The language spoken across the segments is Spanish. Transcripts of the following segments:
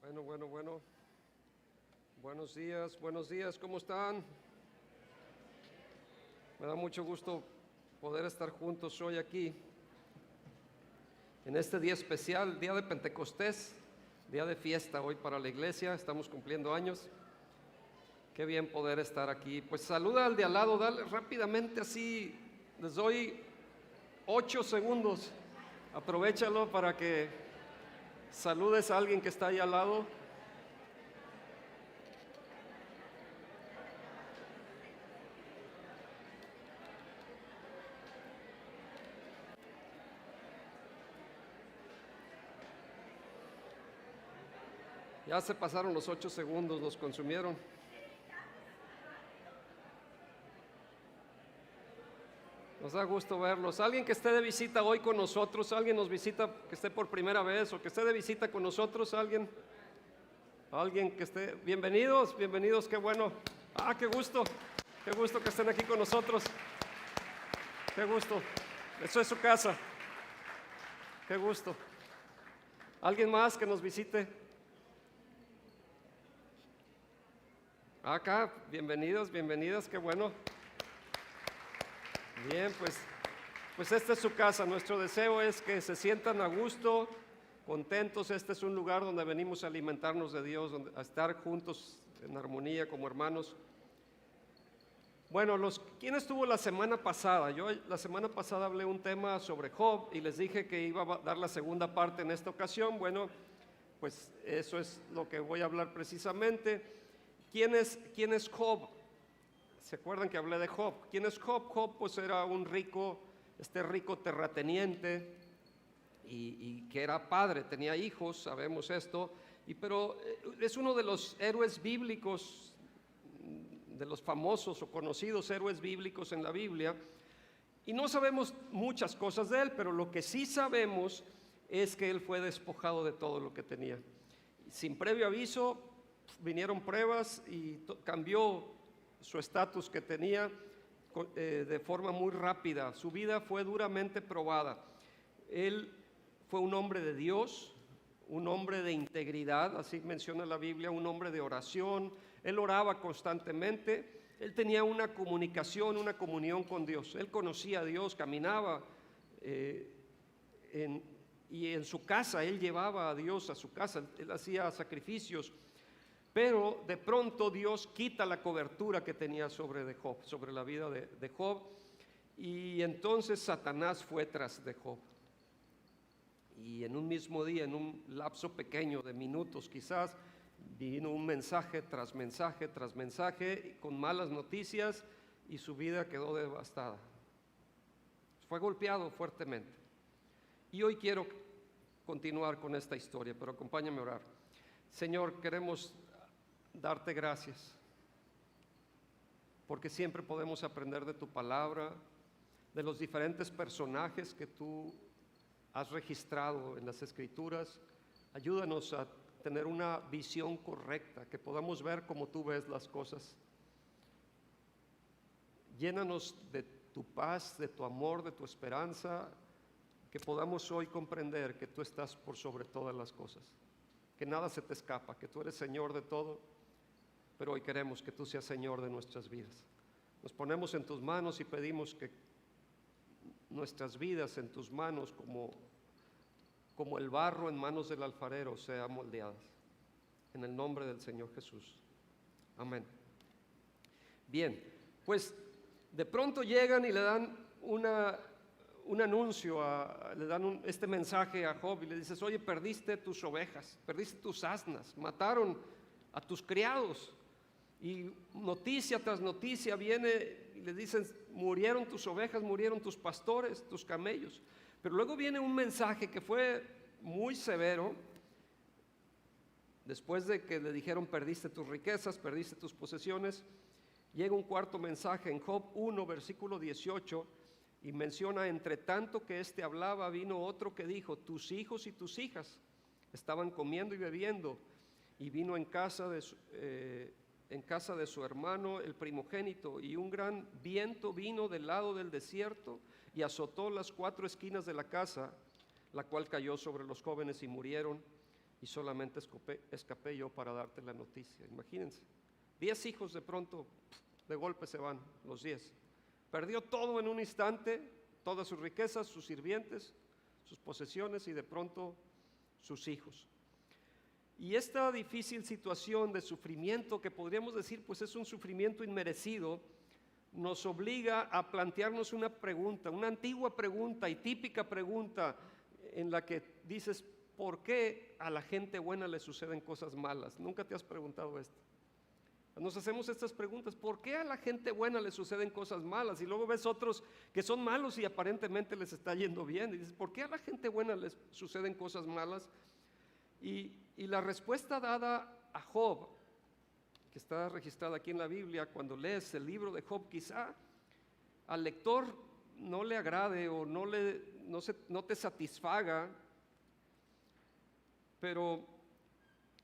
Bueno. Buenos días, ¿cómo están? Me da mucho gusto poder estar juntos hoy aquí, en este día especial, día de Pentecostés, día de fiesta hoy para la iglesia, estamos cumpliendo años. Qué bien poder estar aquí. Pues saluda al de al lado, dale rápidamente así, les doy 8 segundos, aprovéchalo para que saludes a alguien que está ahí al lado. Ya se pasaron los 8 segundos, los consumieron. Nos da gusto verlos. Alguien que esté de visita hoy con nosotros, alguien nos visita que esté por primera vez o que esté de visita con nosotros, alguien que esté. Bienvenidos, qué bueno. Qué gusto que estén aquí con nosotros. Qué gusto. Eso es su casa. Qué gusto. ¿Alguien más que nos visite? Acá, bienvenidas, qué bueno. Bien, pues esta es su casa. Nuestro deseo es que se sientan a gusto, contentos. Este es un lugar donde venimos a alimentarnos de Dios, a estar juntos en armonía como hermanos. Bueno, ¿quién estuvo la semana pasada? Yo la semana pasada hablé un tema sobre Job y les dije que iba a dar la segunda parte en esta ocasión. Bueno, pues eso es lo que voy a hablar precisamente. ¿Quién es Job? ¿Se acuerdan que hablé de Job? ¿Quién es Job? Job pues era un rico terrateniente y que era padre, tenía hijos, sabemos esto, pero es uno de los héroes bíblicos, de los famosos o conocidos héroes bíblicos en la Biblia, y no sabemos muchas cosas de él, pero lo que sí sabemos es que él fue despojado de todo lo que tenía. Sin previo aviso vinieron pruebas y cambió su estatus que tenía de forma muy rápida. Su vida fue duramente probada. Él fue un hombre de Dios, un hombre de integridad, así menciona la Biblia, un hombre de oración. Él oraba constantemente. Él tenía una comunicación, una comunión con Dios. Él conocía a Dios, caminaba y en su casa, él llevaba a Dios a su casa, él hacía sacrificios. Pero de pronto Dios quita la cobertura que tenía sobre la vida de Job, y entonces Satanás fue tras de Job. Y en un mismo día, en un lapso pequeño de minutos quizás, vino un mensaje tras mensaje con malas noticias, y su vida quedó devastada. Fue golpeado fuertemente. Y hoy quiero continuar con esta historia, pero acompáñame a orar. Señor, queremos darte gracias, porque siempre podemos aprender de tu palabra, de los diferentes personajes que tú has registrado en las Escrituras. Ayúdanos a tener una visión correcta, que podamos ver como tú ves las cosas. Llénanos de tu paz, de tu amor, de tu esperanza, que podamos hoy comprender que tú estás por sobre todas las cosas, que nada se te escapa, que tú eres Señor de todo. Pero hoy queremos que tú seas Señor de nuestras vidas. Nos ponemos en tus manos y pedimos que nuestras vidas en tus manos, como el barro en manos del alfarero, sean moldeadas. En el nombre del Señor Jesús. Amén. Bien, pues de pronto llegan y le dan un anuncio, le dan este mensaje a Job y le dices: oye, perdiste tus ovejas, perdiste tus asnas, mataron a tus criados. Y noticia tras noticia viene y le dicen: murieron tus ovejas, murieron tus pastores, tus camellos. Pero luego viene un mensaje que fue muy severo. Después de que le dijeron: perdiste tus riquezas, perdiste tus posesiones, llega un cuarto mensaje en Job 1, versículo 18, y menciona: entre tanto que éste hablaba, vino otro que dijo: tus hijos y tus hijas estaban comiendo y bebiendo, y vino en casa de su hermano el primogénito, y un gran viento vino del lado del desierto y azotó las 4 esquinas de la casa, la cual cayó sobre los jóvenes y murieron. y solamente escapé yo para darte la noticia. Imagínense, 10 hijos de pronto, de golpe se van, los 10. Perdió todo en un instante, todas sus riquezas, sus sirvientes, sus posesiones y de pronto sus hijos. Y esta difícil situación de sufrimiento, que podríamos decir pues es un sufrimiento inmerecido, nos obliga a plantearnos una pregunta, una antigua pregunta y típica pregunta en la que dices, ¿por qué a la gente buena le suceden cosas malas? ¿Nunca te has preguntado esto? Nos hacemos estas preguntas, ¿por qué a la gente buena le suceden cosas malas? Y luego ves otros que son malos y aparentemente les está yendo bien. Y dices, ¿por qué a la gente buena les suceden cosas malas? Y la respuesta dada a Job, que está registrada aquí en la Biblia, cuando lees el libro de Job, quizá al lector no le agrade o no te satisfaga, pero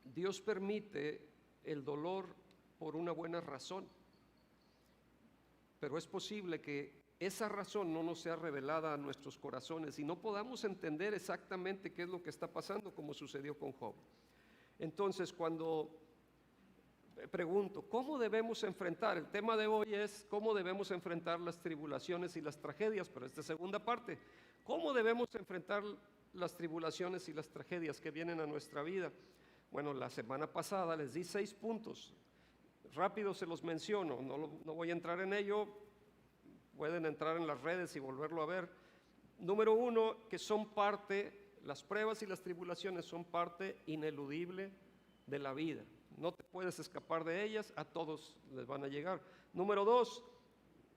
Dios permite el dolor por una buena razón. Pero es posible que esa razón no nos sea revelada a nuestros corazones y no podamos entender exactamente qué es lo que está pasando, como sucedió con Job. Entonces, cuando pregunto, ¿cómo debemos enfrentar? El tema de hoy es cómo debemos enfrentar las tribulaciones y las tragedias, pero esta segunda parte, ¿cómo debemos enfrentar las tribulaciones y las tragedias que vienen a nuestra vida? Bueno, la semana pasada les di 6 puntos, rápido se los menciono, no voy a entrar en ello, pueden entrar en las redes y volverlo a ver. Número 1, que son parte, las pruebas y las tribulaciones son parte ineludible de la vida. No te puedes escapar de ellas, a todos les van a llegar. Número 2,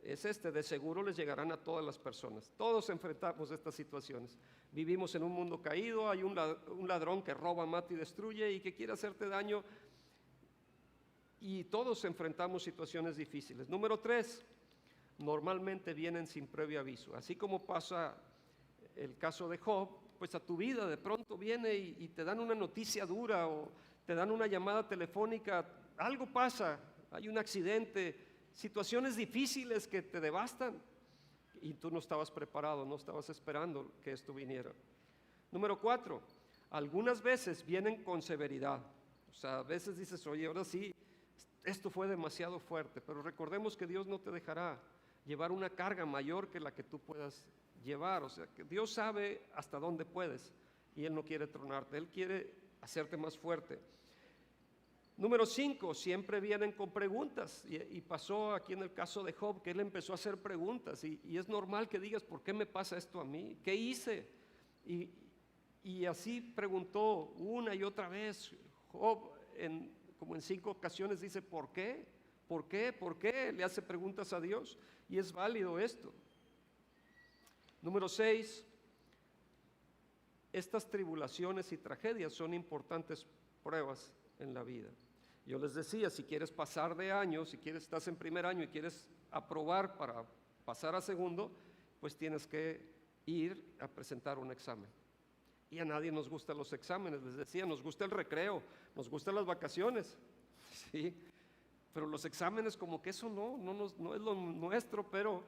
es de seguro les llegarán a todas las personas. Todos enfrentamos estas situaciones. Vivimos en un mundo caído, hay un ladrón que roba, mata y destruye y que quiere hacerte daño. Y todos enfrentamos situaciones difíciles. Número 3, normalmente vienen sin previo aviso. Así como pasa el caso de Job, pues a tu vida de pronto viene y te dan una noticia dura o te dan una llamada telefónica, algo pasa, hay un accidente, situaciones difíciles que te devastan y tú no estabas preparado, no estabas esperando que esto viniera. Número 4, algunas veces vienen con severidad. O sea, a veces dices, oye, ahora sí, esto fue demasiado fuerte, pero recordemos que Dios no te dejará llevar una carga mayor que la que tú puedas llevar. O sea, que Dios sabe hasta dónde puedes y Él no quiere tronarte, Él quiere hacerte más fuerte. Número 5, siempre vienen con preguntas y pasó aquí en el caso de Job que él empezó a hacer preguntas y es normal que digas, ¿por qué me pasa esto a mí? ¿Qué hice? Y así preguntó una y otra vez. Job como en 5 ocasiones dice, ¿por qué? ¿Por qué? ¿Por qué? Le hace preguntas a Dios y es válido esto. Número 6, estas tribulaciones y tragedias son importantes pruebas en la vida. Yo les decía, si quieres pasar de año, estás en primer año y quieres aprobar para pasar a segundo, pues tienes que ir a presentar un examen. Y a nadie nos gustan los exámenes, les decía, nos gusta el recreo, nos gustan las vacaciones, ¿sí? Pero los exámenes como que eso no es lo nuestro, pero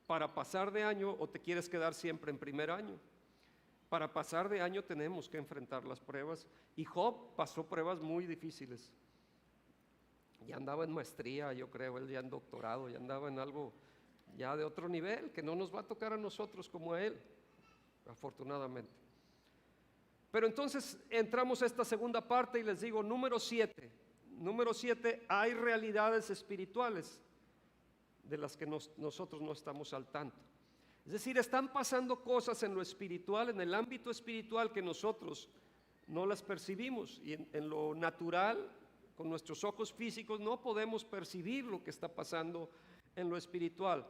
para pasar de año o te quieres quedar siempre en primer año. Para pasar de año tenemos que enfrentar las pruebas y Job pasó pruebas muy difíciles. Ya andaba en maestría, yo creo, él ya en doctorado, ya andaba en algo ya de otro nivel que no nos va a tocar a nosotros como a él, afortunadamente. Pero entonces entramos a esta segunda parte y les digo, número 7, hay realidades espirituales de las que nosotros no estamos al tanto. Es decir, están pasando cosas en lo espiritual, en el ámbito espiritual que nosotros no las percibimos y en lo natural, con nuestros ojos físicos, no podemos percibir lo que está pasando en lo espiritual.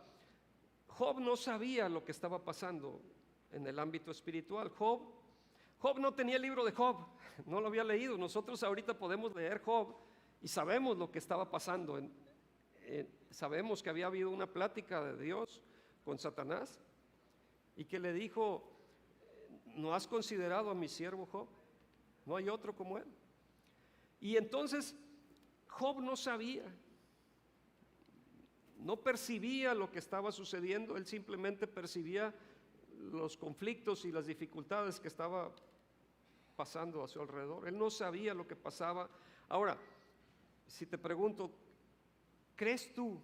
Job no sabía lo que estaba pasando en el ámbito espiritual. Job no tenía el libro de Job, no lo había leído. Nosotros ahorita podemos leer Job y sabemos lo que estaba pasando. Sabemos que había habido una plática de Dios con Satanás y que le dijo, ¿no has considerado a mi siervo Job? No hay otro como él. Y entonces Job no sabía, no percibía lo que estaba sucediendo, él simplemente percibía los conflictos y las dificultades que estaba pasando a su alrededor. Él no sabía lo que pasaba. Ahora, si te pregunto, ¿crees tú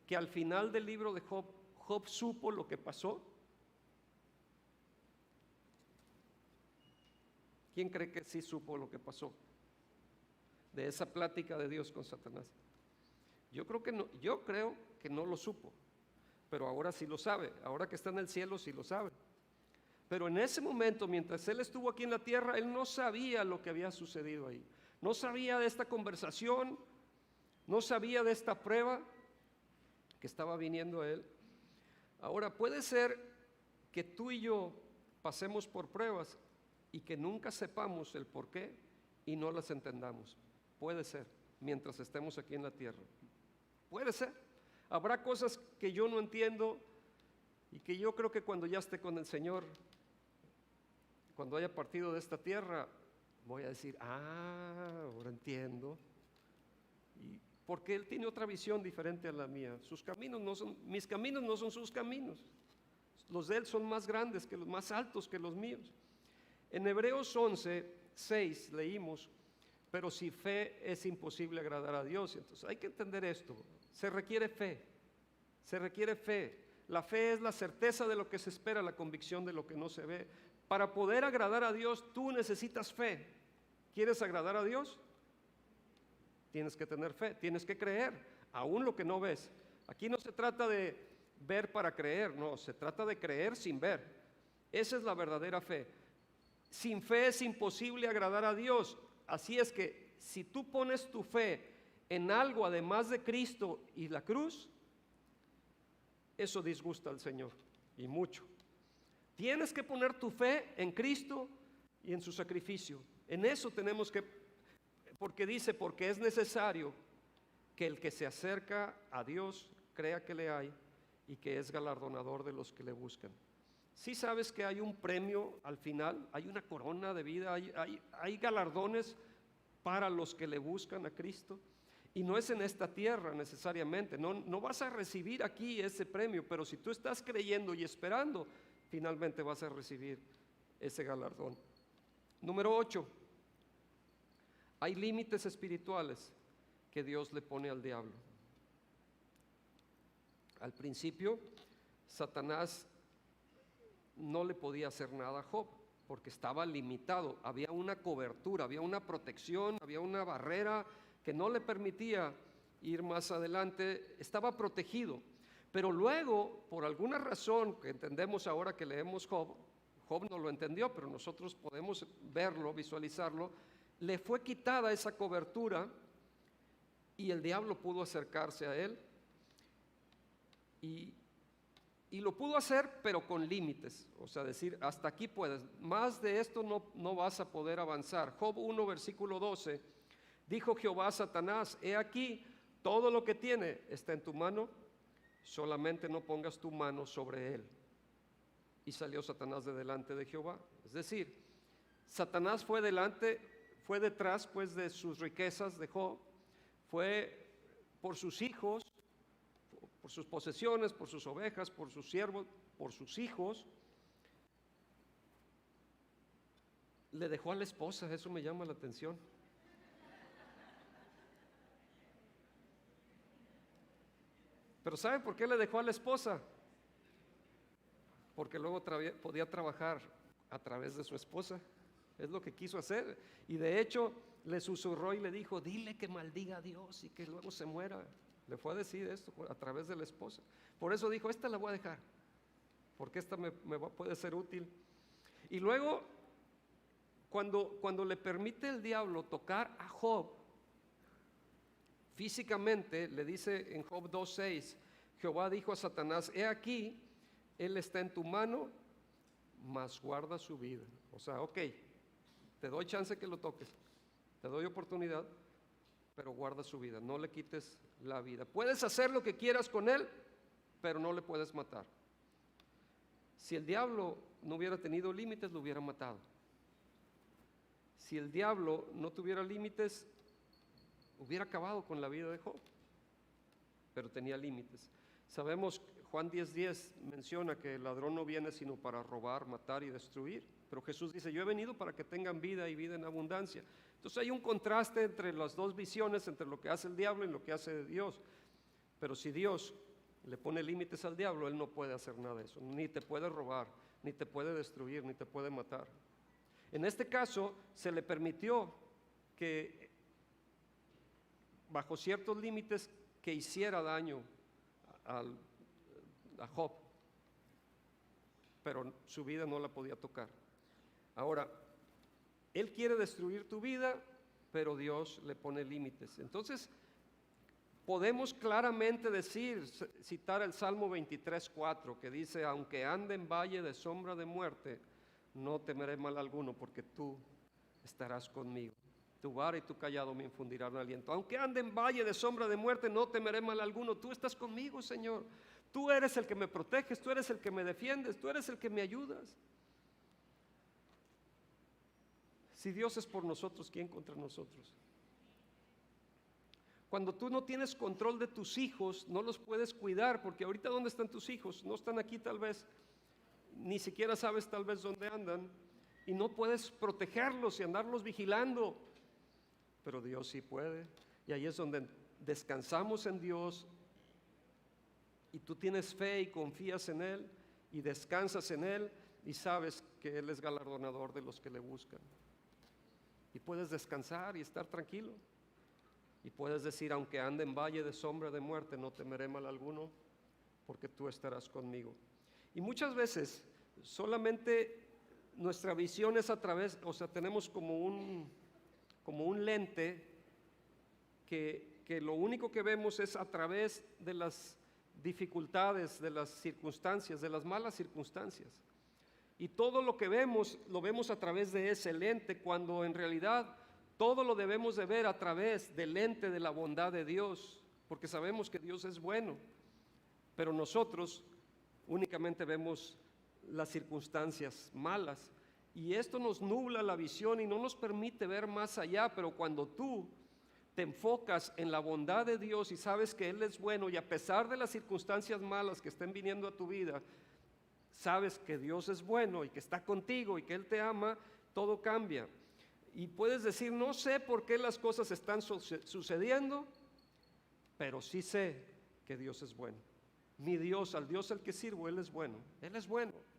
que al final del libro de Job, Job supo lo que pasó? ¿Quién cree que sí supo lo que pasó de esa plática de Dios con Satanás? Yo creo que no lo supo, pero ahora sí lo sabe. Ahora que está en el cielo sí lo sabe. Pero en ese momento, mientras él estuvo aquí en la tierra, él no sabía lo que había sucedido ahí. No sabía de esta conversación, no sabía de esta prueba que estaba viniendo a él. Ahora, puede ser que tú y yo pasemos por pruebas y que nunca sepamos el por qué y no las entendamos. Puede ser, mientras estemos aquí en la tierra. Puede ser. Habrá cosas que yo no entiendo y que yo creo que cuando ya esté con el Señor, cuando haya partido de esta tierra, voy a decir, ahora entiendo. Y porque Él tiene otra visión diferente a la mía. Sus caminos no son, mis caminos no son sus caminos. Los de Él son más grandes, más altos que los míos. En Hebreos 11:6 leímos, pero sin fe es imposible agradar a Dios. Entonces hay que entender esto. Se requiere fe. Se requiere fe. La fe es la certeza de lo que se espera, la convicción de lo que no se ve. Para poder agradar a Dios, tú necesitas fe. ¿Quieres agradar a Dios? Tienes que tener fe, tienes que creer, aún lo que no ves. Aquí no se trata de ver para creer, no, se trata de creer sin ver. Esa es la verdadera fe. Sin fe es imposible agradar a Dios. Así es que si tú pones tu fe en algo además de Cristo y la cruz, eso disgusta al Señor, y mucho. Tienes que poner tu fe en Cristo y en su sacrificio. En eso tenemos que, porque dice, porque es necesario que el que se acerca a Dios crea que le hay y que es galardonador de los que le buscan. ¿Sí sabes que hay un premio al final? Hay una corona de vida, hay galardones para los que le buscan a Cristo. Y no es en esta tierra necesariamente, no vas a recibir aquí ese premio, pero si tú estás creyendo y esperando, finalmente vas a recibir ese galardón. Número 8, hay límites espirituales que Dios le pone al diablo. Al principio, Satanás no le podía hacer nada a Job, porque estaba limitado, había una cobertura, había una protección, había una barrera que no le permitía ir más adelante, estaba protegido. Pero luego, por alguna razón que entendemos ahora que leemos Job no lo entendió, pero nosotros podemos verlo, visualizarlo, le fue quitada esa cobertura y el diablo pudo acercarse a él y lo pudo hacer, pero con límites, o sea, decir, hasta aquí puedes, más de esto no vas a poder avanzar. Job 1, versículo 12, dijo Jehová a Satanás, he aquí, todo lo que tiene está en tu mano, solamente no pongas tu mano sobre él. Y salió Satanás de delante de Jehová. Es decir, Satanás fue detrás pues de sus riquezas de Job, fue por sus hijos, por sus posesiones, por sus ovejas, por sus siervos, por sus hijos. Le dejó a la esposa, eso me llama la atención. Pero ¿sabe por qué le dejó a la esposa? Porque luego podía trabajar a través de su esposa. Es lo que quiso hacer. Y de hecho le susurró y le dijo, dile que maldiga a Dios y que luego se muera. Le fue a decir esto a través de la esposa. Por eso dijo, esta la voy a dejar, porque esta puede ser útil. Y luego, cuando le permite el diablo tocar a Job, físicamente, le dice en Job 2:6, Jehová dijo a Satanás, he aquí, él está en tu mano, mas guarda su vida. O sea, ok, te doy chance que lo toques, te doy oportunidad, pero guarda su vida, no le quites la vida. Puedes hacer lo que quieras con él, pero no le puedes matar. Si el diablo no hubiera tenido límites, lo hubiera matado. Si el diablo no tuviera límites, hubiera acabado con la vida de Job, pero tenía límites. Sabemos, Juan 10:10 menciona que el ladrón no viene sino para robar, matar y destruir. Pero Jesús dice, yo he venido para que tengan vida y vida en abundancia. Entonces hay un contraste entre las dos visiones, entre lo que hace el diablo y lo que hace Dios. Pero si Dios le pone límites al diablo, él no puede hacer nada de eso. Ni te puede robar, ni te puede destruir, ni te puede matar. En este caso, se le permitió que, bajo ciertos límites, que hiciera daño a Job, pero su vida no la podía tocar. Ahora, él quiere destruir tu vida, pero Dios le pone límites. Entonces, podemos claramente citar el Salmo 23:4, que dice, aunque ande en valle de sombra de muerte, no temeré mal alguno, porque tú estarás conmigo. Tu vara y tu callado me infundirán aliento. Aunque ande en valle de sombra de muerte, no temeré mal alguno. Tú estás conmigo, Señor. Tú eres el que me proteges, tú eres el que me defiendes, tú eres el que me ayudas. Si Dios es por nosotros, ¿quién contra nosotros? Cuando tú no tienes control de tus hijos, no los puedes cuidar, porque ahorita ¿dónde están tus hijos? No están aquí tal vez, ni siquiera sabes tal vez dónde andan, y no puedes protegerlos y andarlos vigilando, pero Dios sí puede, y ahí es donde descansamos en Dios, y tú tienes fe y confías en Él, y descansas en Él, y sabes que Él es galardonador de los que le buscan, y puedes descansar y estar tranquilo. Y puedes decir, aunque ande en valle de sombra de muerte, no temeré mal alguno, porque tú estarás conmigo. Y muchas veces solamente nuestra visión es a través, o sea, tenemos como un lente que lo único que vemos es a través de las dificultades, de las circunstancias, de las malas circunstancias. Y todo lo que vemos, lo vemos a través de ese lente, cuando en realidad todo lo debemos de ver a través del lente de la bondad de Dios, porque sabemos que Dios es bueno, pero nosotros únicamente vemos las circunstancias malas, y esto nos nubla la visión y no nos permite ver más allá. Pero cuando tú te enfocas en la bondad de Dios y sabes que Él es bueno, y a pesar de las circunstancias malas que estén viniendo a tu vida, sabes que Dios es bueno y que está contigo y que Él te ama, todo cambia. Y puedes decir, no sé por qué las cosas están sucediendo, pero sí sé que Dios es bueno. Mi Dios, al Dios al que sirvo, Él es bueno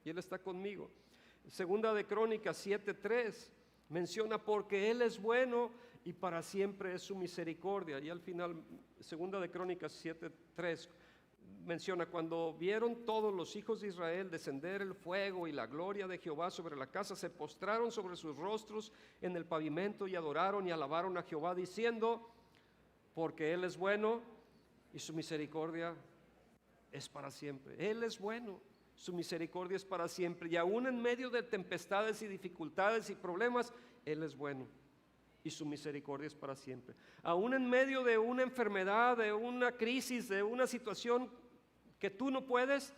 y Él está conmigo. Segunda de Crónicas 7:3 menciona, porque Él es bueno y para siempre es su misericordia. Y al final, Segunda de Crónicas 7:3 menciona, cuando vieron todos los hijos de Israel descender el fuego y la gloria de Jehová sobre la casa, se postraron sobre sus rostros en el pavimento y adoraron y alabaron a Jehová, diciendo, porque Él es bueno y su misericordia es para siempre. Él es bueno, su misericordia es para siempre, y aún en medio de tempestades y dificultades y problemas, Él es bueno y su misericordia es para siempre. Aún en medio de una enfermedad, de una crisis, de una situación que tú no puedes,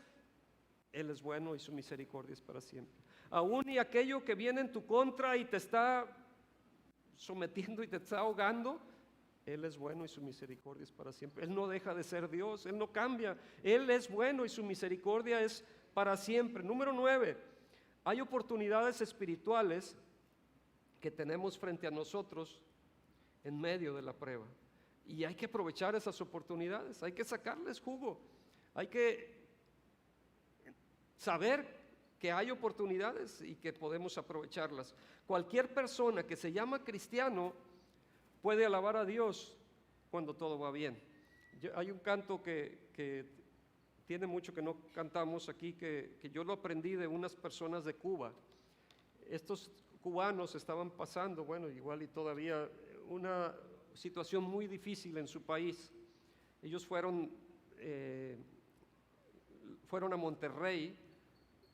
Él es bueno y su misericordia es para siempre. Aún y aquello que viene en tu contra y te está sometiendo y te está ahogando, Él es bueno y su misericordia es para siempre. Él no deja de ser Dios, Él no cambia. Él es bueno y su misericordia es para siempre. Número 9, hay oportunidades espirituales que tenemos frente a nosotros en medio de la prueba, y hay que aprovechar esas oportunidades, hay que sacarles jugo, hay que saber que hay oportunidades y que podemos aprovecharlas. Cualquier persona que se llama cristiano puede alabar a Dios cuando todo va bien. Hay un canto que tiene mucho que no cantamos aquí, que yo lo aprendí de unas personas de Cuba. Estos cubanos estaban pasando, bueno, igual y todavía, una situación muy difícil en su país. Ellos fueron a Monterrey,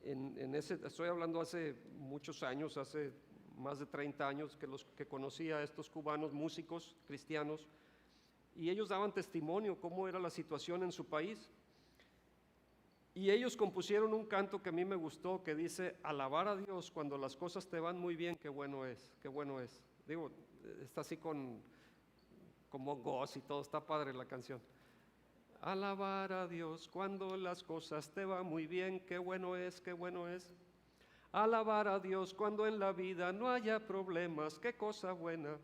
estoy hablando hace muchos años, hace más de 30 años que conocí a estos cubanos músicos cristianos, y ellos daban testimonio cómo era la situación en su país. Y ellos compusieron un canto que a mí me gustó, que dice, alabar a Dios cuando las cosas te van muy bien, qué bueno es, qué bueno es. Digo, está así como goz y todo, está padre la canción. Alabar a Dios cuando las cosas te van muy bien, qué bueno es, qué bueno es. Alabar a Dios cuando en la vida no haya problemas, qué cosa buena.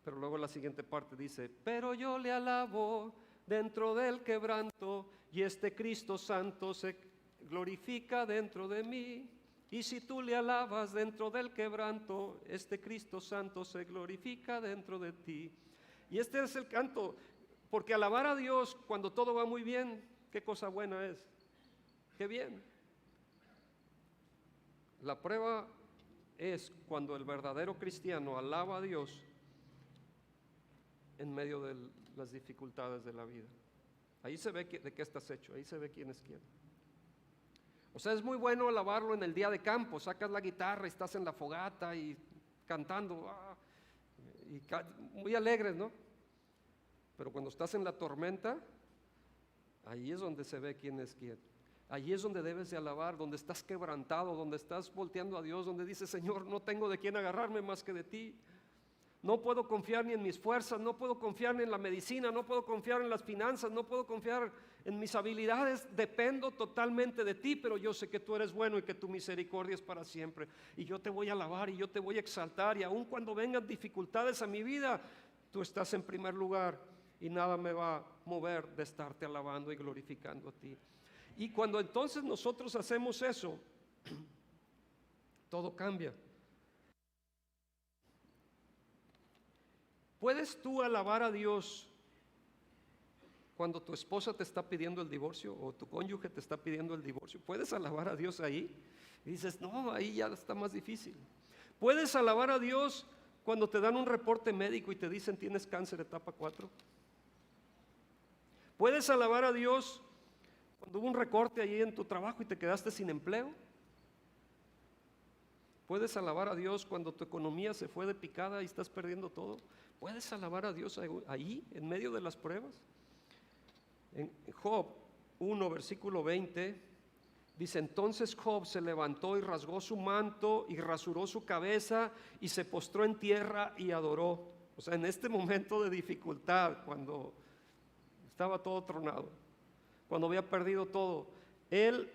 Pero luego la siguiente parte dice, pero yo le alabo dentro del quebranto y este Cristo Santo se glorifica dentro de mí. Y si tú le alabas dentro del quebranto, este Cristo Santo se glorifica dentro de ti. Y este es el canto, porque alabar a Dios cuando todo va muy bien, qué cosa buena es, qué bien. La prueba es cuando el verdadero cristiano alaba a Dios en medio de las dificultades de la vida. Ahí se ve de qué estás hecho, ahí se ve quién es quién. O sea, es muy bueno alabarlo en el día de campo, sacas la guitarra y estás en la fogata y cantando, muy alegres, ¿no? Pero cuando estás en la tormenta, ahí es donde se ve quién es quién. Allí es donde debes de alabar, donde estás quebrantado, donde estás volteando a Dios, donde dices, Señor, no tengo de quién agarrarme más que de ti. No puedo confiar ni en mis fuerzas, no puedo confiar ni en la medicina, no puedo confiar en las finanzas, no puedo confiar en mis habilidades, dependo totalmente de ti, pero yo sé que tú eres bueno y que tu misericordia es para siempre. Y yo te voy a alabar y yo te voy a exaltar, y aun cuando vengan dificultades a mi vida, tú estás en primer lugar y nada me va a mover de estarte alabando y glorificando a ti. Y cuando entonces nosotros hacemos eso, todo cambia. ¿Puedes tú alabar a Dios cuando tu esposa te está pidiendo el divorcio o tu cónyuge te está pidiendo el divorcio? ¿Puedes alabar a Dios ahí? Y dices, no, ahí ya está más difícil. ¿Puedes alabar a Dios cuando te dan un reporte médico y te dicen tienes cáncer etapa 4? ¿Puedes alabar a Dios cuando hubo un recorte allí en tu trabajo y te quedaste sin empleo? ¿Puedes alabar a Dios cuando tu economía se fue de picada y estás perdiendo todo? ¿Puedes alabar a Dios ahí, en medio de las pruebas? En Job 1, versículo 20, dice, entonces Job se levantó y rasgó su manto y rasuró su cabeza y se postró en tierra y adoró. O sea, en este momento de dificultad, cuando estaba todo tronado, cuando había perdido todo, él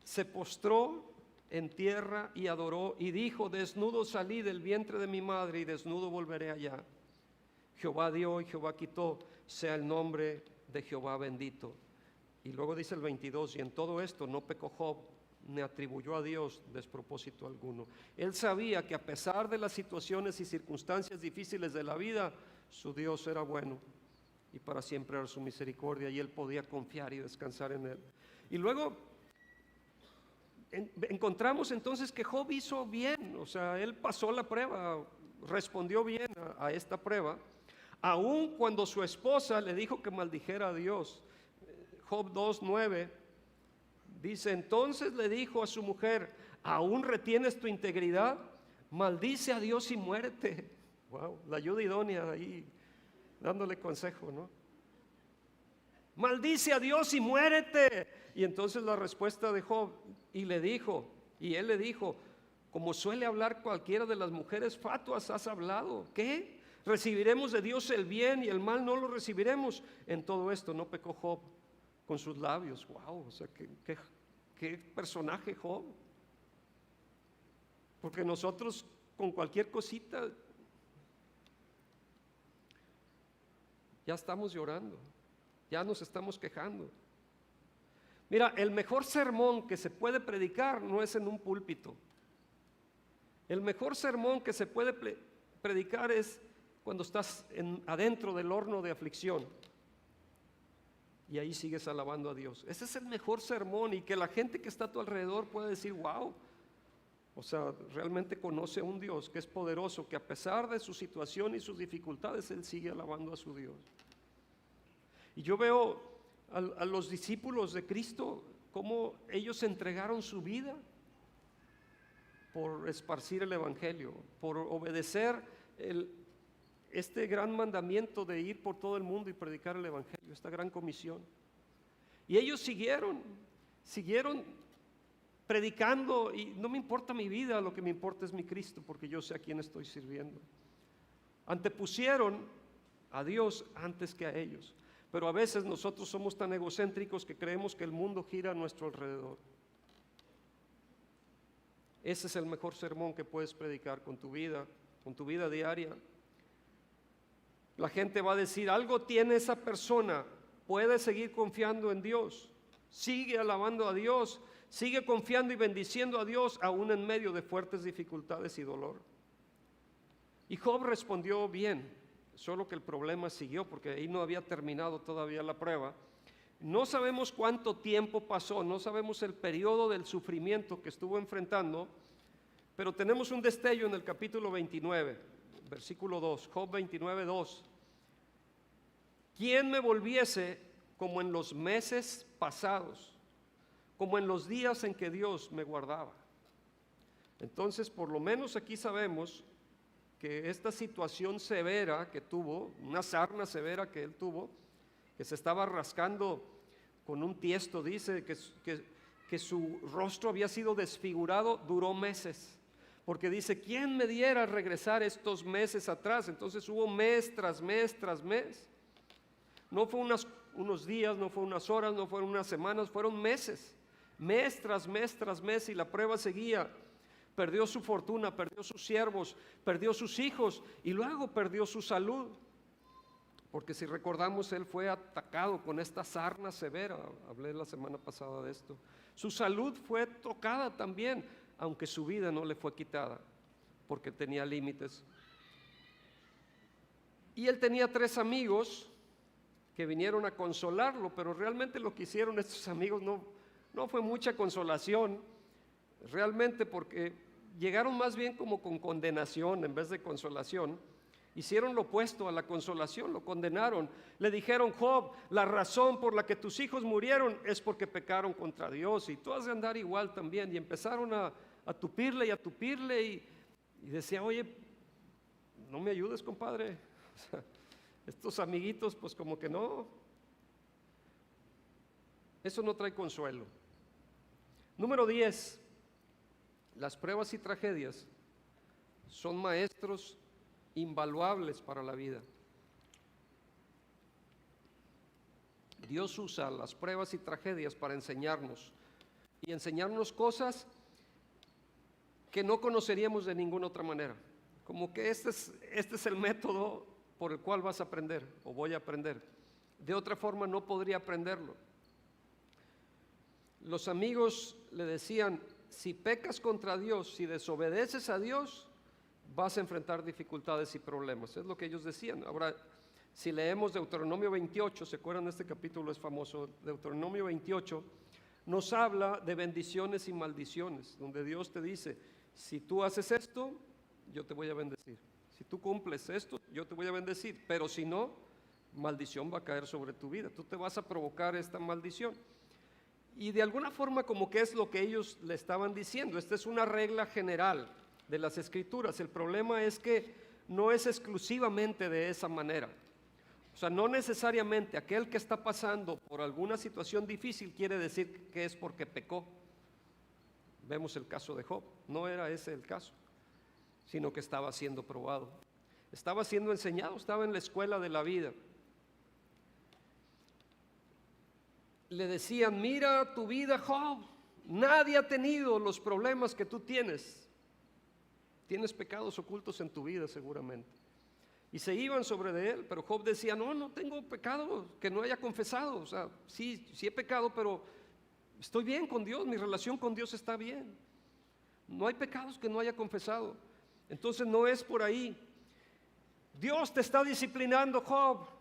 se postró en tierra y adoró y dijo, desnudo salí del vientre de mi madre y desnudo volveré allá. Jehová dio y Jehová quitó, sea el nombre de Jehová bendito. Y luego dice el 22, y en todo esto no pecó Job, ni atribuyó a Dios despropósito alguno. Él sabía que a pesar de las situaciones y circunstancias difíciles de la vida, su Dios era bueno y para siempre era su misericordia, y él podía confiar y descansar en él. Y luego encontramos entonces que Job hizo bien, o sea, él pasó la prueba, respondió bien a esta prueba, aun cuando su esposa le dijo que maldijera a Dios. Job 2:9 dice, entonces le dijo a su mujer, ¿aún retienes tu integridad? Maldice a Dios y muérete. Wow, la ayuda idónea ahí, dándole consejo, ¿no? Maldice a Dios y muérete. Y entonces la respuesta de Job, y él le dijo, como suele hablar cualquiera de las mujeres fatuas, has hablado. ¿Qué? ¿Recibiremos de Dios el bien y el mal no lo recibiremos? En todo esto no pecó Job con sus labios. Wow, o sea, qué personaje Job. Porque nosotros con cualquier cosita ya estamos llorando, ya nos estamos quejando. Mira, el mejor sermón que se puede predicar no es en un púlpito. El mejor sermón que se puede predicar es cuando estás adentro del horno de aflicción y ahí sigues alabando a Dios. Ese es el mejor sermón, y que la gente que está a tu alrededor pueda decir, wow, o sea, realmente conoce a un Dios que es poderoso, que a pesar de su situación y sus dificultades, él sigue alabando a su Dios. Y yo veo a los discípulos de Cristo, cómo ellos entregaron su vida por esparcir el evangelio, por obedecer este gran mandamiento de ir por todo el mundo y predicar el evangelio, esta gran comisión. Y ellos siguieron predicando, y no me importa mi vida, lo que me importa es mi Cristo, porque yo sé a quién estoy sirviendo. Antepusieron a Dios antes que a ellos. Pero a veces nosotros somos tan egocéntricos que creemos que el mundo gira a nuestro alrededor. Ese es el mejor sermón que puedes predicar con tu vida diaria. La gente va a decir, algo tiene esa persona, puede seguir confiando en Dios, sigue alabando a Dios, sigue confiando y bendiciendo a Dios aún en medio de fuertes dificultades y dolor. Y Job respondió bien, solo que el problema siguió porque ahí no había terminado todavía la prueba. No sabemos cuánto tiempo pasó, no sabemos el periodo del sufrimiento que estuvo enfrentando, pero tenemos un destello en el capítulo 29, versículo 2, Job 29, 2. ¿Quién me volviese como en los meses pasados, como en los días en que Dios me guardaba? Entonces, por lo menos aquí sabemos que esta situación severa que tuvo, una sarna severa que él tuvo, que se estaba rascando con un tiesto, dice que su rostro había sido desfigurado, duró meses. Porque dice, ¿quién me diera regresar estos meses atrás? Entonces hubo mes tras mes tras mes. No fue unos días, no fue unas horas, no fueron unas semanas, fueron meses. Mes tras mes tras mes, y la prueba seguía. Perdió su fortuna, perdió sus siervos, perdió sus hijos y luego perdió su salud. Porque si recordamos, él fue atacado con esta sarna severa. Hablé la semana pasada de esto. Su salud fue tocada también, aunque su vida no le fue quitada, porque tenía límites. Y él tenía 3 amigos que vinieron a consolarlo, pero realmente lo que hicieron estos amigos no fue mucha consolación, realmente, porque llegaron más bien como con condenación en vez de consolación. Hicieron lo opuesto a la consolación, lo condenaron. Le dijeron, Job, la razón por la que tus hijos murieron es porque pecaron contra Dios y tú has de andar igual también. Y empezaron a tupirle y a tupirle y decía, oye, no me ayudes, compadre. O sea, estos amiguitos pues como que no. Eso no trae consuelo. Número 10. Las pruebas y tragedias son maestros invaluables para la vida. Dios usa las pruebas y tragedias para enseñarnos y enseñarnos cosas que no conoceríamos de ninguna otra manera. Como que este es el método por el cual vas a aprender o voy a aprender. De otra forma no podría aprenderlo. Los amigos le decían, si pecas contra Dios, si desobedeces a Dios, vas a enfrentar dificultades y problemas. Es lo que ellos decían. Ahora, si leemos Deuteronomio 28, ¿se acuerdan? Este capítulo es famoso. Deuteronomio 28 nos habla de bendiciones y maldiciones, donde Dios te dice, si tú haces esto, yo te voy a bendecir. Si tú cumples esto, yo te voy a bendecir. Pero si no, maldición va a caer sobre tu vida. Tú te vas a provocar esta maldición. Y de alguna forma como que es lo que ellos le estaban diciendo. Esta es una regla general de las Escrituras. El problema es que no es exclusivamente de esa manera. O sea, no necesariamente aquel que está pasando por alguna situación difícil quiere decir que es porque pecó. Vemos el caso de Job. No era ese el caso, sino que estaba siendo probado. Estaba siendo enseñado, estaba en la escuela de la vida. Le decían, mira tu vida, Job, nadie ha tenido los problemas que tú tienes. Tienes pecados ocultos en tu vida seguramente. Y se iban sobre de él, pero Job decía, no tengo pecado que no haya confesado. O sea, sí he pecado, pero estoy bien con Dios, mi relación con Dios está bien. No hay pecados que no haya confesado. Entonces no es por ahí. Dios te está disciplinando, Job.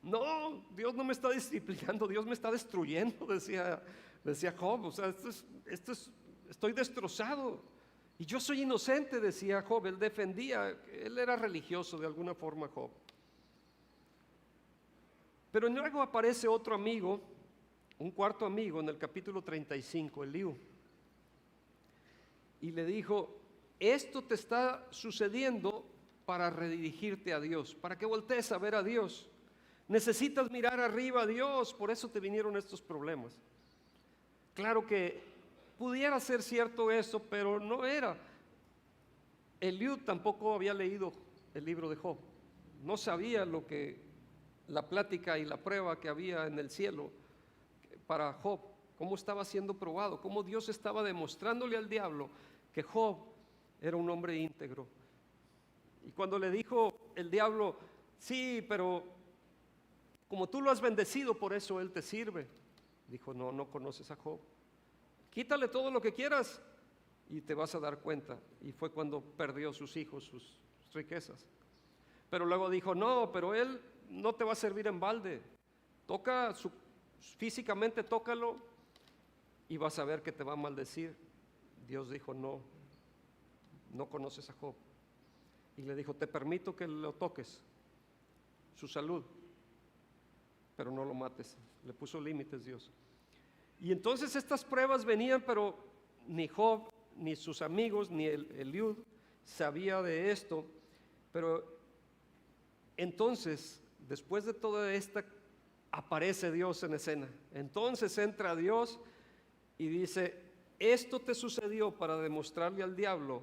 No, Dios no me está disciplinando, Dios me está destruyendo, decía Job. O sea, estoy destrozado. Y yo soy inocente, decía Job. Él defendía, él era religioso de alguna forma, Job. Pero luego aparece otro amigo, un cuarto amigo en el capítulo 35, Eliú. Y le dijo, esto te está sucediendo para redirigirte a Dios, para que voltees a ver a Dios. Necesitas mirar arriba a Dios, por eso te vinieron estos problemas. Claro que pudiera ser cierto eso, pero no era. Eliú tampoco había leído el libro de Job, no sabía lo que la plática y la prueba que había en el cielo para Job, cómo estaba siendo probado, cómo Dios estaba demostrándole al diablo que Job era un hombre íntegro. Y cuando le dijo el diablo, sí, pero como tú lo has bendecido, por eso él te sirve, dijo, no, no conoces a Job. Quítale todo lo que quieras y te vas a dar cuenta. Y fue cuando perdió sus hijos, sus riquezas. Pero luego dijo, no, pero él no te va a servir en balde. Físicamente tócalo y vas a ver que te va a maldecir. Dios dijo, no, no conoces a Job. Y le dijo, te permito que lo toques, su salud, pero no lo mates. Le puso límites Dios. Y entonces estas pruebas venían, pero ni Job, ni sus amigos, ni Eliud sabía de esto. Pero entonces, después de toda esta, aparece Dios en escena. Entonces entra Dios y dice, esto te sucedió para demostrarle al diablo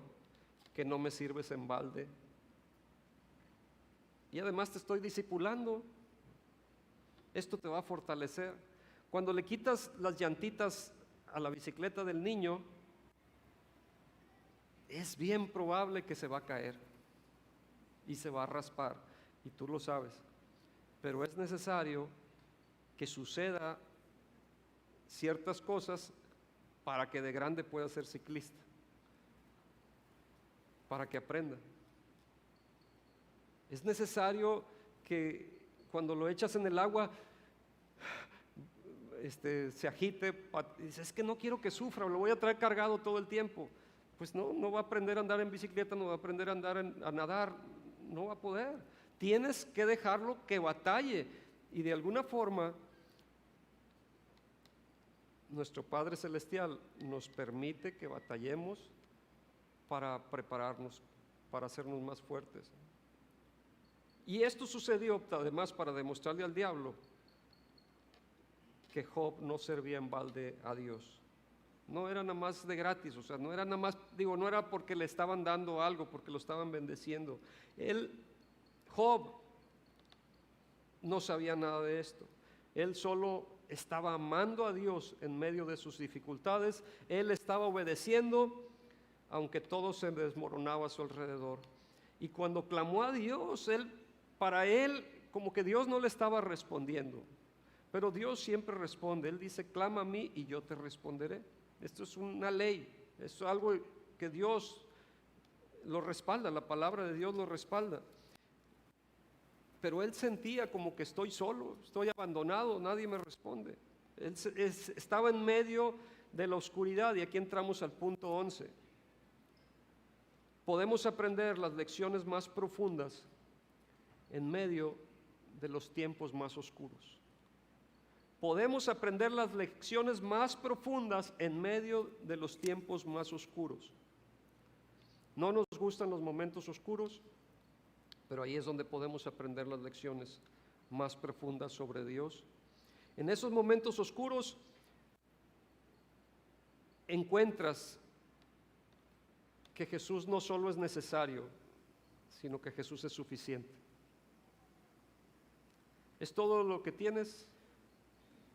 que no me sirves en balde. Y además te estoy discipulando. Esto te va a fortalecer. Cuando le quitas las llantitas a la bicicleta del niño, es bien probable que se va a caer y se va a raspar, y tú lo sabes. Pero es necesario que suceda ciertas cosas para que de grande pueda ser ciclista, para que aprenda. Es necesario que cuando lo echas en el agua se agite, dice, es que no quiero que sufra, lo voy a traer cargado todo el tiempo. Pues no va a aprender a andar en bicicleta, no va a aprender a nadar, no va a poder. Tienes que dejarlo que batalle, y de alguna forma nuestro Padre Celestial nos permite que batallemos para prepararnos, para hacernos más fuertes. Y esto sucedió además para demostrarle al diablo que Job no servía en balde a Dios. No era nada más de gratis, o sea, no era nada más, no era porque le estaban dando algo, porque lo estaban bendeciendo. Job no sabía nada de esto. Él solo estaba amando a Dios en medio de sus dificultades. Él estaba obedeciendo, aunque todo se desmoronaba a su alrededor. Y cuando clamó a Dios, para él, como que Dios no le estaba respondiendo. Pero Dios siempre responde. Él dice, clama a mí y yo te responderé. Esto es una ley, es algo que Dios lo respalda, la palabra de Dios lo respalda. Pero él sentía como que estoy solo, estoy abandonado, nadie me responde. Él estaba en medio de la oscuridad, y aquí entramos al punto 11. Podemos aprender las lecciones más profundas en medio de los tiempos más oscuros. Podemos aprender las lecciones más profundas en medio de los tiempos más oscuros. No nos gustan los momentos oscuros, pero ahí es donde podemos aprender las lecciones más profundas sobre Dios. En esos momentos oscuros encuentras que Jesús no solo es necesario, sino que Jesús es suficiente. Es todo lo que tienes,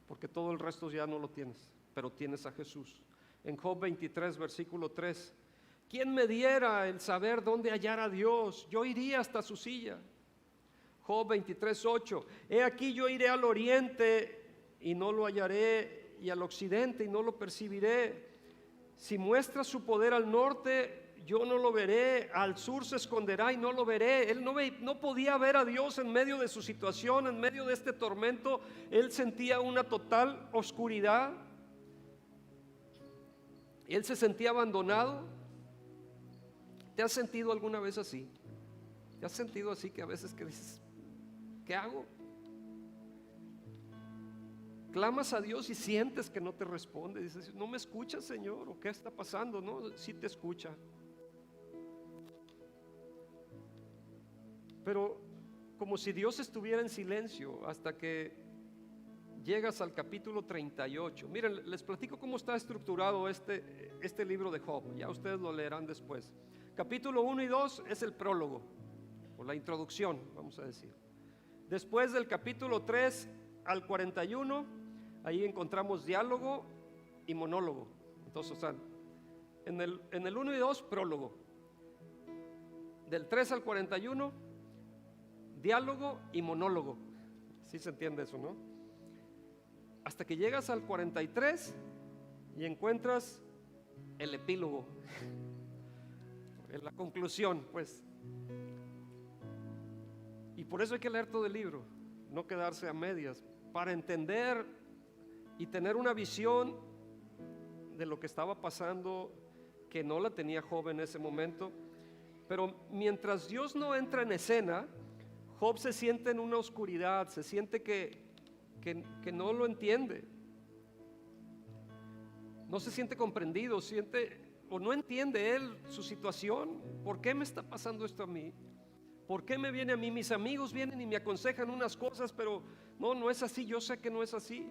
porque todo el resto ya no lo tienes, pero tienes a Jesús. En Job 23, versículo 3, ¿quién me diera el saber dónde hallar a Dios? Yo iría hasta su silla. Job 23, 8, he aquí yo iré al oriente y no lo hallaré, y al occidente y no lo percibiré. Si muestra su poder al norte, yo no lo veré, al sur se esconderá y no lo veré. Él no podía ver a Dios en medio de su situación, en medio de este tormento. Él sentía una total oscuridad. Él se sentía abandonado. ¿Te has sentido alguna vez así? ¿Te has sentido así que a veces que dices, ¿qué hago? Clamas a Dios y sientes que no te responde. Dices, no me escuchas, Señor, ¿o qué está pasando? No, sí te escucha. Pero como si Dios estuviera en silencio hasta que llegas al capítulo 38. Miren, les platico cómo está estructurado este libro de Job. Ya ustedes lo leerán después. Capítulo 1 y 2 es el prólogo, o la introducción, vamos a decir. Después del capítulo 3 al 41, ahí encontramos diálogo y monólogo. Entonces, o sea, en el 1 y 2, prólogo. Del 3 al 41, diálogo y monólogo. ¿Sí se entiende eso, no? Hasta que llegas al 43 y encuentras el epílogo, la conclusión, pues. Y por eso hay que leer todo el libro, no quedarse a medias, para entender y tener una visión de lo que estaba pasando, que no la tenía Job en ese momento. Pero mientras Dios no entra en escena, Job se siente en una oscuridad, se siente que no lo entiende, no se siente comprendido, siente o no entiende él su situación. ¿Por qué me está pasando esto a mí? ¿Por qué me viene a mí? Mis amigos vienen y me aconsejan unas cosas, pero no es así, yo sé que no es así.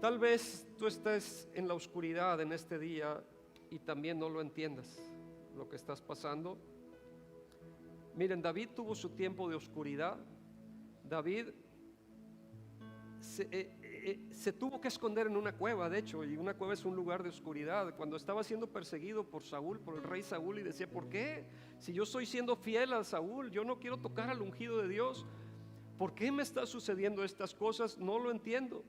Tal vez tú estés en la oscuridad en este día y también no lo entiendas, lo que estás pasando. Miren, David tuvo su tiempo de oscuridad. David se tuvo que esconder en una cueva, de hecho, y una cueva es un lugar de oscuridad. Cuando estaba siendo perseguido por Saúl, por el rey Saúl, y decía: ¿por qué? Si yo estoy siendo fiel a Saúl, yo no quiero tocar al ungido de Dios, ¿por qué me está sucediendo estas cosas? No lo entiendo.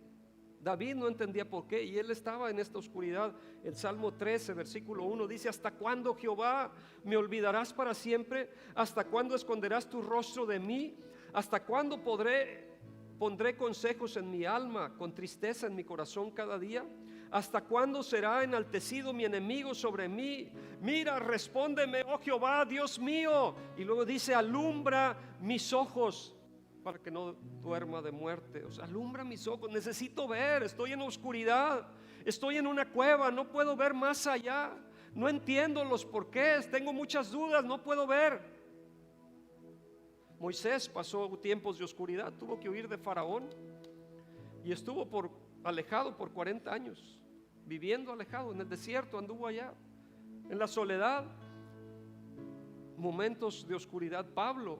David no entendía por qué, y él estaba en esta oscuridad. El Salmo 13, versículo 1 dice: ¿hasta cuándo, Jehová, me olvidarás para siempre? ¿Hasta cuándo esconderás tu rostro de mí? ¿Hasta cuándo pondré consejos en mi alma, con tristeza en mi corazón cada día? ¿Hasta cuándo será enaltecido mi enemigo sobre mí? Mira, respóndeme, oh Jehová, Dios mío. Y luego dice: alumbra mis ojos para que no duerma de muerte. O sea, alumbra mis ojos, necesito ver, estoy en oscuridad, estoy en una cueva, no puedo ver más allá, no entiendo los porqués, tengo muchas dudas, no puedo ver. Moisés pasó tiempos de oscuridad, tuvo que huir de Faraón y estuvo alejado por 40 años, viviendo alejado en el desierto, anduvo allá en la soledad. Momentos de oscuridad. Pablo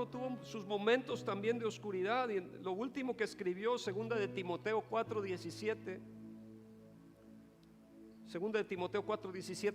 tuvo sus momentos también de oscuridad, y lo último que escribió, segunda de Timoteo 4:17,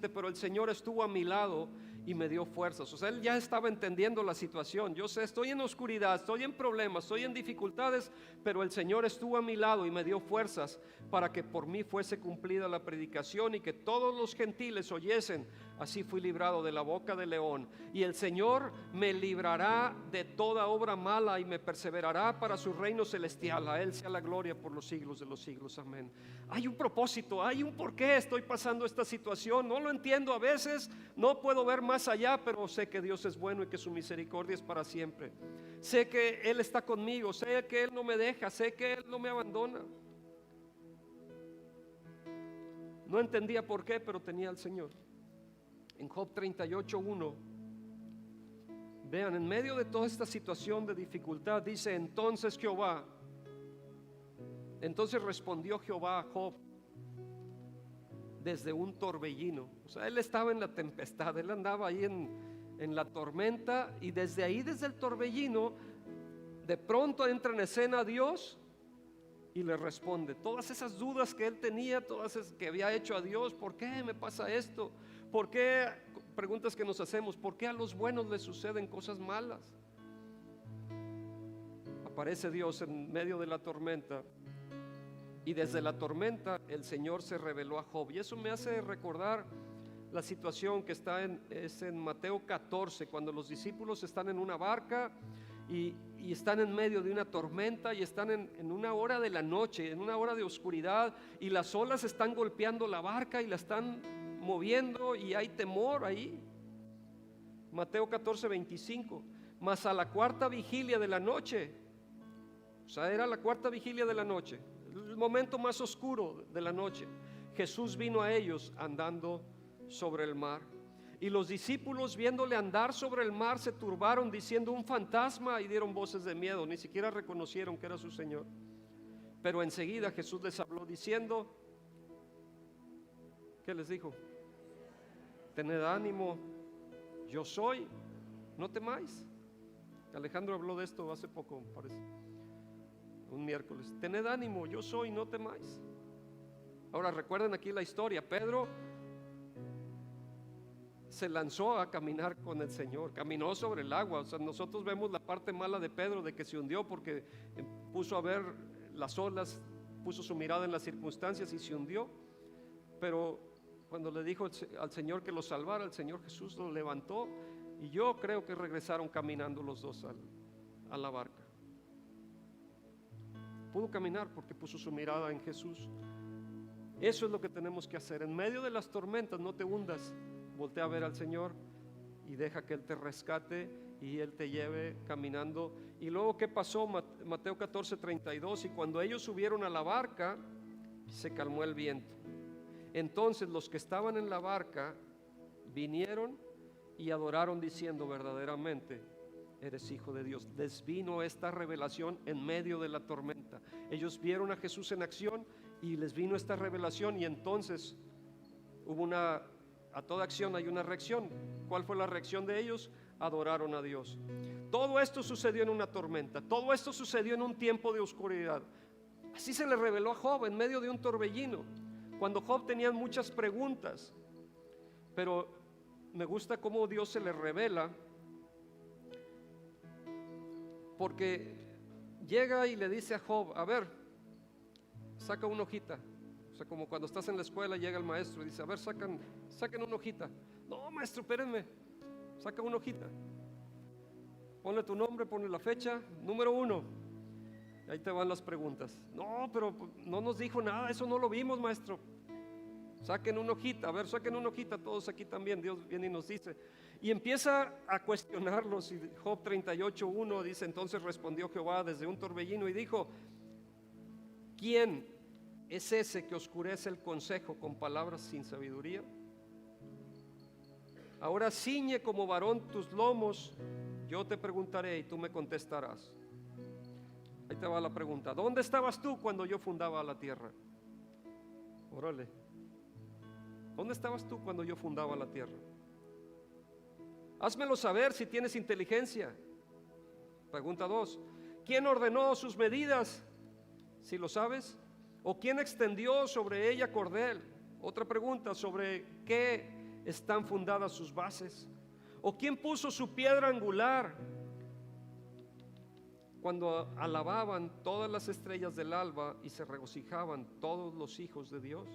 pero el Señor estuvo a mi lado y me dio fuerzas. O sea, él ya estaba entendiendo la situación. Yo sé, estoy en oscuridad, estoy en problemas, estoy en dificultades, pero el Señor estuvo a mi lado y me dio fuerzas para que por mí fuese cumplida la predicación y que todos los gentiles oyesen. Así fui librado de la boca del león, y el Señor me librará de toda obra mala y me perseverará para su reino celestial. A Él sea la gloria por los siglos de los siglos. Amén. Hay un propósito, hay un porqué estoy pasando esta situación. No lo entiendo a veces, no puedo ver más allá, pero sé que Dios es bueno y que su misericordia es para siempre. Sé que Él está conmigo, sé que Él no me deja, sé que Él no me abandona. No entendía por qué, pero tenía al Señor. En Job 38:1, vean, en medio de toda esta situación de dificultad, dice: entonces respondió Jehová a Job desde un torbellino. O sea, él estaba en la tempestad, él andaba ahí en la tormenta, y desde ahí, desde el torbellino, de pronto entra en escena Dios y le responde todas esas dudas que él tenía, todas esas que había hecho a Dios. ¿Por qué me pasa esto? ¿Por qué? Preguntas que nos hacemos. ¿Por qué a los buenos les suceden cosas malas? Aparece Dios en medio de la tormenta, y desde la tormenta el Señor se reveló a Job. Y eso me hace recordar la situación que es en Mateo 14, cuando los discípulos están en una barca y están en medio de una tormenta, y están en una hora de la noche, en una hora de oscuridad, y las olas están golpeando la barca y la están moviendo, y hay temor ahí. Mateo 14:25. Mas a la cuarta vigilia de la noche, o sea, era la cuarta vigilia de la noche, el momento más oscuro de la noche, Jesús vino a ellos andando sobre el mar. Y los discípulos, viéndole andar sobre el mar, se turbaron diciendo: un fantasma, y dieron voces de miedo. Ni siquiera reconocieron que era su Señor. Pero enseguida Jesús les habló diciendo, ¿qué les dijo? Tened ánimo, yo soy, no temáis. Alejandro habló de esto hace poco, parece, un miércoles. Tened ánimo, yo soy, no temáis. Ahora recuerden aquí la historia. Pedro se lanzó a caminar con el Señor, caminó sobre el agua. O sea, nosotros vemos la parte mala de Pedro, de que se hundió porque puso a ver las olas, puso su mirada en las circunstancias y se hundió. Pero cuando le dijo al Señor que lo salvara, el Señor Jesús lo levantó, y yo creo que regresaron caminando los dos a la barca. Pudo caminar porque puso su mirada en Jesús. Eso es lo que tenemos que hacer. En medio de las tormentas no te hundas, voltea a ver al Señor y deja que Él te rescate y Él te lleve caminando. Y luego, ¿qué pasó? Mateo 14:32. Y cuando ellos subieron a la barca, se calmó el viento. Entonces los que estaban en la barca vinieron y adoraron diciendo: verdaderamente eres hijo de Dios. Les vino esta revelación en medio de la tormenta. Ellos vieron a Jesús en acción y les vino esta revelación, y entonces hubo a toda acción hay una reacción. ¿Cuál fue la reacción de ellos? Adoraron a Dios. Todo esto sucedió en una tormenta, todo esto sucedió en un tiempo de oscuridad. Así se le reveló a Job en medio de un torbellino, cuando Job tenía muchas preguntas. Pero me gusta cómo Dios se le revela, porque llega y le dice a Job: a ver, saca una hojita. O sea, como cuando estás en la escuela, llega el maestro y dice: a ver, saquen una hojita. No, maestro, espérenme. Saca una hojita, ponle tu nombre, ponle la fecha, número 1. Ahí te van las preguntas. No, pero no nos dijo nada, eso no lo vimos, maestro. Saquen una hojita, a ver, saquen una hojita todos aquí también. Dios viene y nos dice, y empieza a cuestionarlos. Y Job 38:1 dice: entonces respondió Jehová desde un torbellino y dijo: ¿quién es ese que oscurece el consejo con palabras sin sabiduría? Ahora ciñe como varón tus lomos, yo te preguntaré y tú me contestarás. Ahí te va la pregunta: ¿dónde estabas tú cuando yo fundaba la tierra? Órale, ¿dónde estabas tú cuando yo fundaba la tierra? Házmelo saber si tienes inteligencia. Pregunta 2: ¿quién ordenó sus medidas? Si lo sabes. ¿O quién extendió sobre ella cordel? Otra pregunta: ¿sobre qué están fundadas sus bases? ¿O quién puso su piedra angular? Cuando alababan todas las estrellas del alba y se regocijaban todos los hijos de Dios.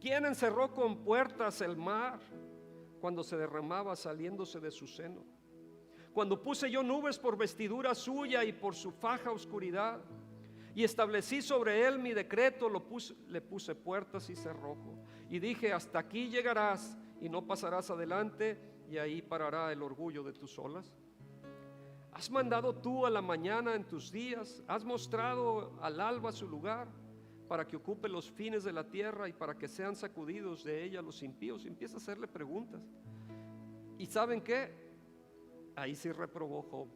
¿Quién encerró con puertas el mar cuando se derramaba saliéndose de su seno? Cuando puse yo nubes por vestidura suya y por su faja oscuridad, y establecí sobre él mi decreto, le puse puertas y cerrojo, y dije: hasta aquí llegarás y no pasarás adelante, y ahí parará el orgullo de tus olas. ¿Has mandado tú a la mañana en tus días? ¿Has mostrado al alba su lugar, para que ocupe los fines de la tierra y para que sean sacudidos de ella los impíos? Y empieza a hacerle preguntas. ¿Y saben qué? Ahí sí reprobó Job.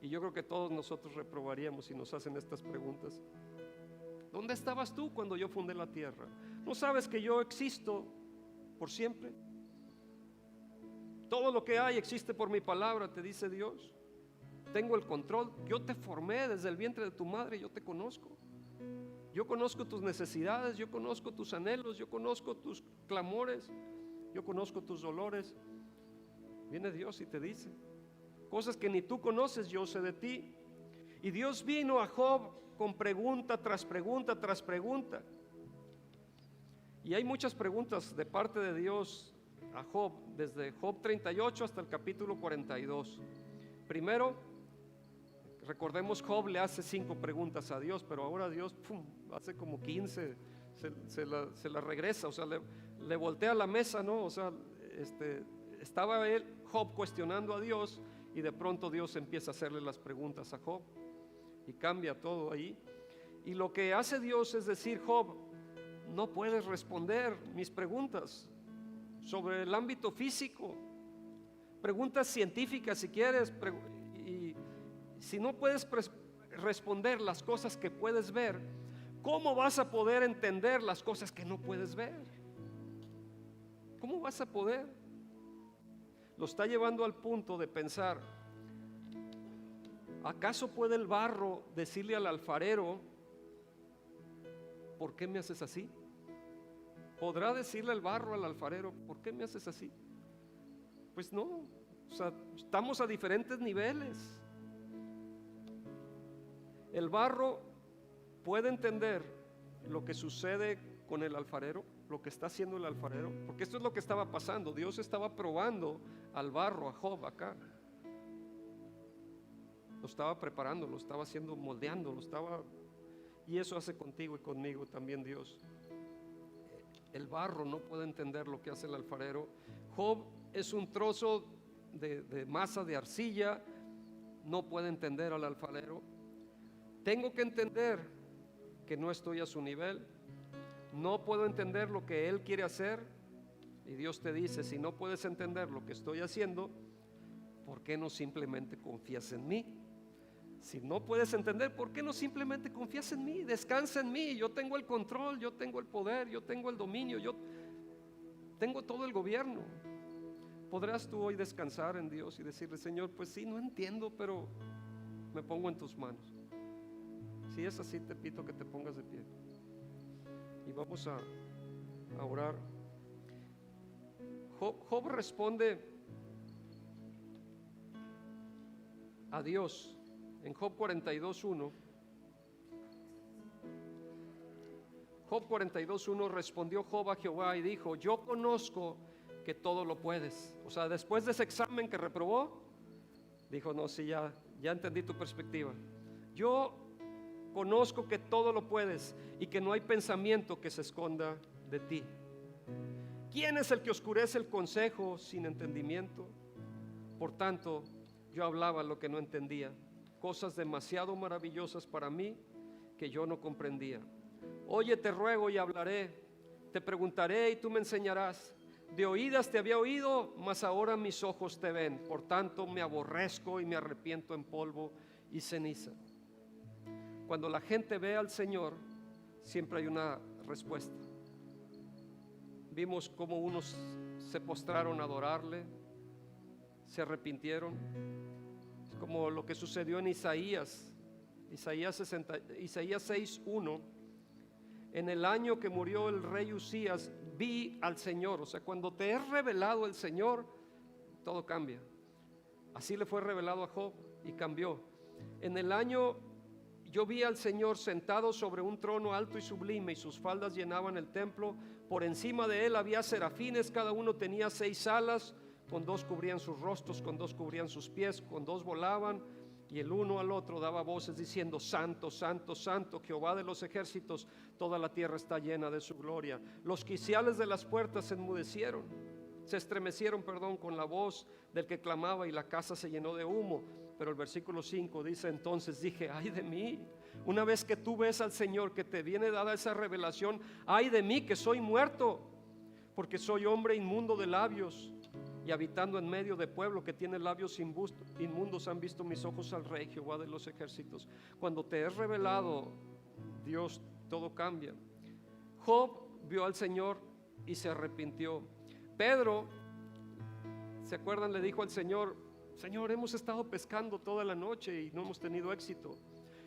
Y yo creo que todos nosotros reprobaríamos si nos hacen estas preguntas. ¿Dónde estabas tú cuando yo fundé la tierra? ¿No sabes que yo existo por siempre? Todo lo que hay existe por mi palabra, te dice Dios. Tengo el control. Yo te formé desde el vientre de tu madre, yo te conozco. Yo conozco tus necesidades, yo conozco tus anhelos, yo conozco tus clamores, yo conozco tus dolores. Viene Dios y te dice cosas que ni tú conoces, yo sé de ti. Y Dios vino a Job con pregunta tras pregunta tras pregunta. Y hay muchas preguntas de parte de Dios a Job, desde Job 38 hasta el capítulo 42. Primero, recordemos, Job le hace 5 preguntas a Dios, pero ahora Dios hace como 15, se la regresa, o sea, le voltea la mesa, ¿no? O sea, estaba Job cuestionando a Dios, y de pronto Dios empieza a hacerle las preguntas a Job y cambia todo ahí. Y lo que hace Dios es decir: Job, no puedes responder mis preguntas sobre el ámbito físico, preguntas científicas si quieres, y si no puedes responder las cosas que puedes ver, ¿cómo vas a poder entender las cosas que no puedes ver? ¿Cómo vas a poder? Lo está llevando al punto de pensar: ¿Acaso puede el barro decirle al alfarero, ¿por qué me haces así? ¿Podrá decirle el barro al alfarero, ¿por qué me haces así? Pues no, o sea, estamos a diferentes niveles. El barro puede entender lo que sucede con el alfarero, lo que está haciendo el alfarero, porque esto es lo que estaba pasando. Dios estaba probando al barro, a Job acá. Lo estaba preparando, lo estaba haciendo, moldeando, lo estaba... Y eso hace contigo y conmigo también Dios. El barro no puede entender lo que hace el alfarero. Job es un trozo de masa de arcilla, no puede entender al alfarero. Tengo que entender que no estoy a su nivel, no puedo entender lo que él quiere hacer. Y Dios te dice, si no puedes entender lo que estoy haciendo, ¿por qué no simplemente confías en mí? Si no puedes entender, ¿por qué no simplemente confías en mí? Descansa en mí, yo tengo el control, yo tengo el poder, yo tengo el dominio, yo tengo todo el gobierno. ¿Podrás tú hoy descansar en Dios y decirle, Señor, pues sí, no entiendo, pero me pongo en tus manos? Si es así, te pido que te pongas de pie y vamos a orar. Job responde a Dios en Job 42:1. Job 42:1, respondió Job a Jehová y dijo, yo conozco que todo lo puedes. O sea, después de ese examen que reprobó, dijo, no, sí, ya entendí tu perspectiva. Yo conozco que todo lo puedes y que no hay pensamiento que se esconda de ti. ¿Quién es el que oscurece el consejo sin entendimiento? Por tanto, yo hablaba lo que no entendía, cosas demasiado maravillosas para mí que yo no comprendía. Oye, te ruego y hablaré, te preguntaré y tú me enseñarás. De oídas te había oído, mas ahora mis ojos te ven. Por tanto, me aborrezco y me arrepiento en polvo y ceniza. Cuando la gente ve al Señor, siempre hay una respuesta. Vimos cómo unos se postraron a adorarle, se arrepintieron. Es como lo que sucedió en Isaías 6:1. En el año que murió el rey Usías, vi al Señor. O sea, cuando te es revelado el Señor, todo cambia. Así le fue revelado a Job y cambió. En el año yo vi al Señor sentado sobre un trono alto y sublime, y sus faldas llenaban el templo. Por encima de él había serafines, cada uno tenía 6 alas, con 2 cubrían sus rostros, con 2 cubrían sus pies, con 2 volaban, y el uno al otro daba voces diciendo, santo, santo, santo, Jehová de los ejércitos, toda la tierra está llena de su gloria. Los quiciales de las puertas se enmudecieron, se estremecieron, con la voz del que clamaba, y la casa se llenó de humo. Pero el versículo 5 dice, entonces dije, ay de mí, una vez que tú ves al Señor, que te viene dada esa revelación, ay de mí que soy muerto, porque soy hombre inmundo de labios, y habitando en medio de pueblo que tiene labios inmundos, han visto mis ojos al Rey, Jehová de los ejércitos. Cuando te es revelado Dios, todo cambia. Job vio al Señor y se arrepintió. Pedro, ¿se acuerdan? Le dijo al Señor, Señor, hemos estado pescando toda la noche y no hemos tenido éxito.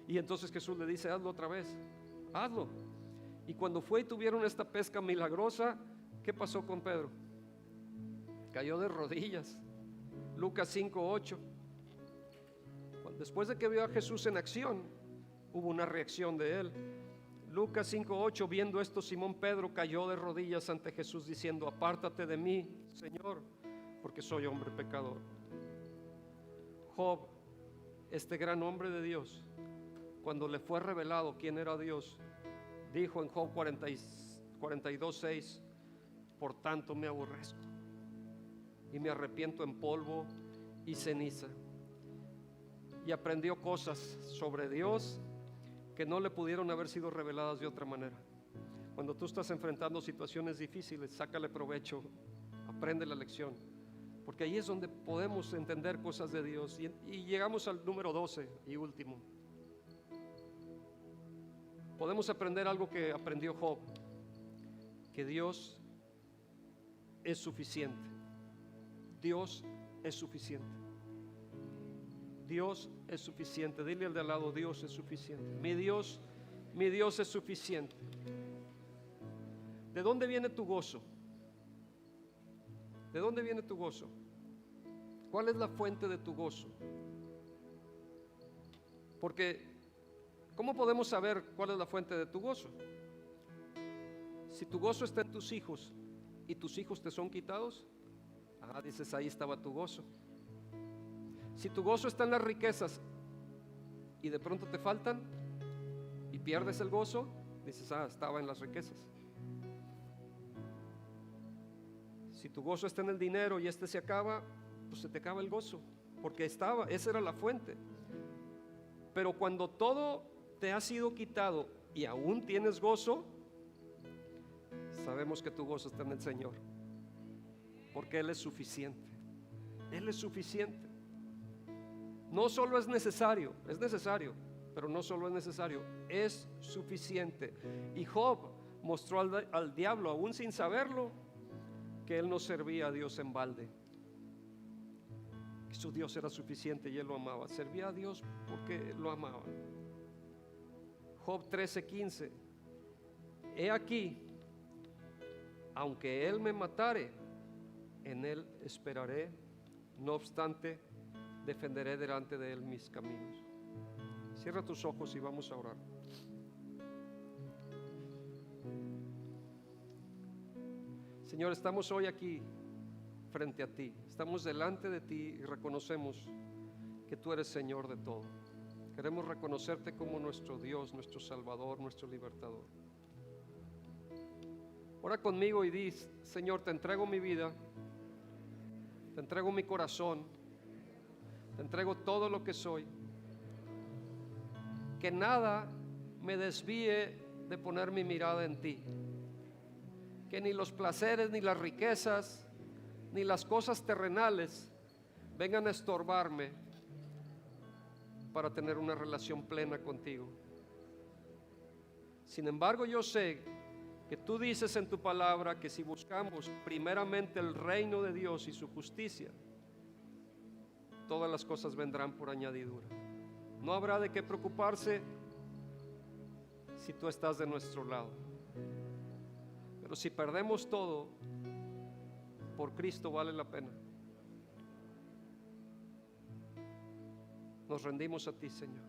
Y entonces Jesús le dice, hazlo otra vez, hazlo. Y cuando fue y tuvieron esta pesca milagrosa, ¿qué pasó con Pedro? Cayó de rodillas. Lucas 5:8. Después de que vio a Jesús en acción, hubo una reacción de él. Lucas 5:8, viendo esto, Simón Pedro cayó de rodillas ante Jesús diciendo, apártate de mí, Señor, porque soy hombre pecador. Job, este gran hombre de Dios, cuando le fue revelado quién era Dios, dijo en Job 42:6, por tanto me aborrezco y me arrepiento en polvo y ceniza. Y aprendió cosas sobre Dios que no le pudieron haber sido reveladas de otra manera. Cuando tú estás enfrentando situaciones difíciles, sácale provecho, aprende la lección, porque ahí es donde podemos entender cosas de Dios. Y llegamos al número 12 y último. Podemos aprender algo que aprendió Job, que Dios es suficiente. Dios es suficiente. Dios es suficiente. Dile al de al lado, Dios es suficiente. Mi Dios es suficiente. ¿De dónde viene tu gozo? ¿De dónde viene tu gozo? ¿Cuál es la fuente de tu gozo? Porque, ¿cómo podemos saber cuál es la fuente de tu gozo? Si tu gozo está en tus hijos y tus hijos te son quitados, dices, ahí estaba tu gozo. Si tu gozo está en las riquezas y de pronto te faltan y pierdes el gozo, dices, estaba en las riquezas. Si tu gozo está en el dinero y este se acaba, pues se te acaba el gozo, porque esa era la fuente. Pero cuando todo te ha sido quitado y aún tienes gozo, sabemos que tu gozo está en el Señor, porque Él es suficiente. Él es suficiente. No solo es necesario, pero no solo es necesario, es suficiente. Y Job mostró al diablo, aún sin saberlo, que él no servía a Dios en balde, que su Dios era suficiente y él lo amaba. Servía a Dios porque lo amaba. Job 13:15: he aquí, aunque él me matare, en él esperaré, no obstante defenderé delante de él mis caminos. Cierra tus ojos y vamos a orar. Señor, estamos hoy aquí frente a ti, estamos delante de ti y reconocemos que tú eres Señor de todo. Queremos reconocerte como nuestro Dios, nuestro Salvador, nuestro Libertador. Ora conmigo y di: Señor, te entrego mi vida, te entrego mi corazón, te entrego todo lo que soy. Que nada me desvíe de poner mi mirada en ti. Que ni los placeres, ni las riquezas, ni las cosas terrenales vengan a estorbarme para tener una relación plena contigo. Sin embargo, yo sé que tú dices en tu palabra que si buscamos primeramente el reino de Dios y su justicia, todas las cosas vendrán por añadidura. No habrá de qué preocuparse si tú estás de nuestro lado. Pero si perdemos todo, por Cristo vale la pena. Nos rendimos a ti, Señor.